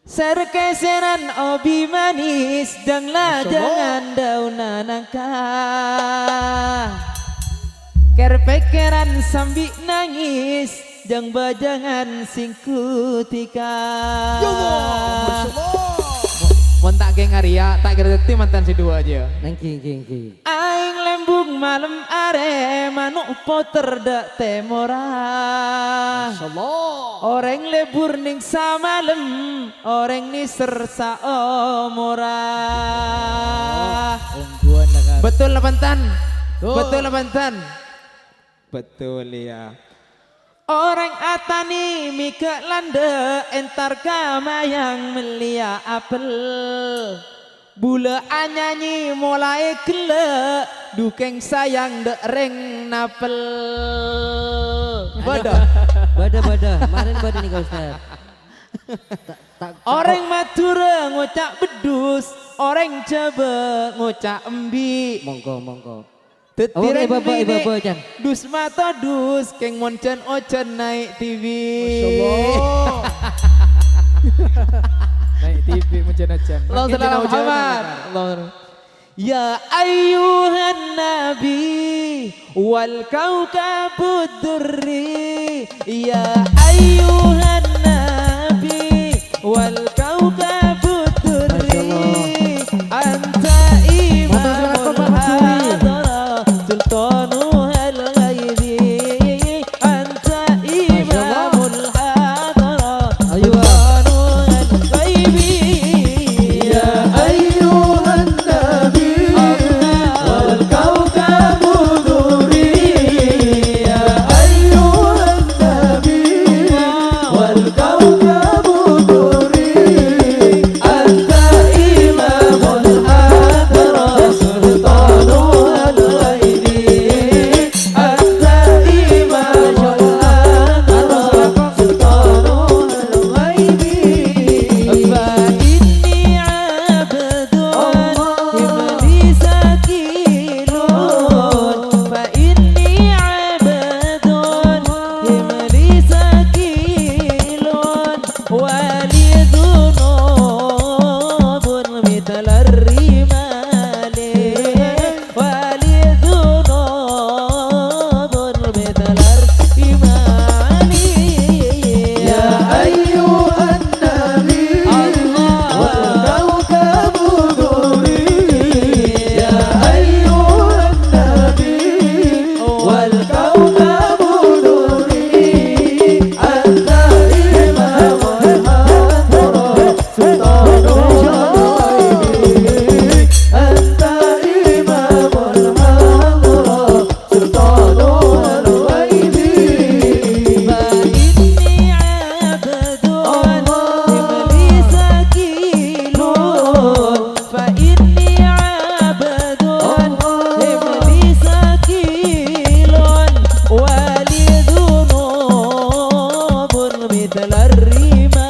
Serkeseran obi manis danglah jangan dauna nangka. Kerpekeran sambil nangis jang bajangan singkutika. Montak geng Arya tak kira detik mantan si dua aja. Nangki. Aing lembung malam are manuk poter dak temora. Orang lebur ning samalem, orang niser saomora. Betul lepantan, betul lepantan, betul ya. Orang atani mika lande entar kamayang melia apel. Bula anyanyi mulai gele dukeng sayang dek reng napel. Bada. Kemarin bada nih kau Ustaz. Orang Madura ngocak bedus, orang Jawa ngocak embi. Monggo. Tetireng Ibu Jan. dus mata dus keng moncen ocen naik TV. Naik TV menjen-jen. Allahumma Muhammad. Ya ayyuhan nabi wal kaukabud durri. Ya ayyuhan nabi wal kaukabud durri. Anta imamul hadara sultanu al ghaibi. Anta imamul hadara sultanu al ghaibi. Ya ayyuhan nabi wal kaukabud durri. Ya ayyuhan nabi wal kaukabud durri. Anta imamul hadara sultanu al ghaibi. Anta imamul hadara sultanu al ghaibi. Fa inni abdun ibli sakilun. Fa inni abdun ibli sakilun. Wali dhunubun mithla rimali. Wali dhunubun mithla rimali. Ya ayyuhan nabi wal kaukabud durri. Ya ayyuhan nabi wal kaukabud durri. Anta imamul hadara sultanul ghaibi. Anta imamul hadara sultanul ghaibi. Fa inni abdun ibli sakilun. Fa inni abdun ibli sakilun. Wali dhunubun mithla rimali.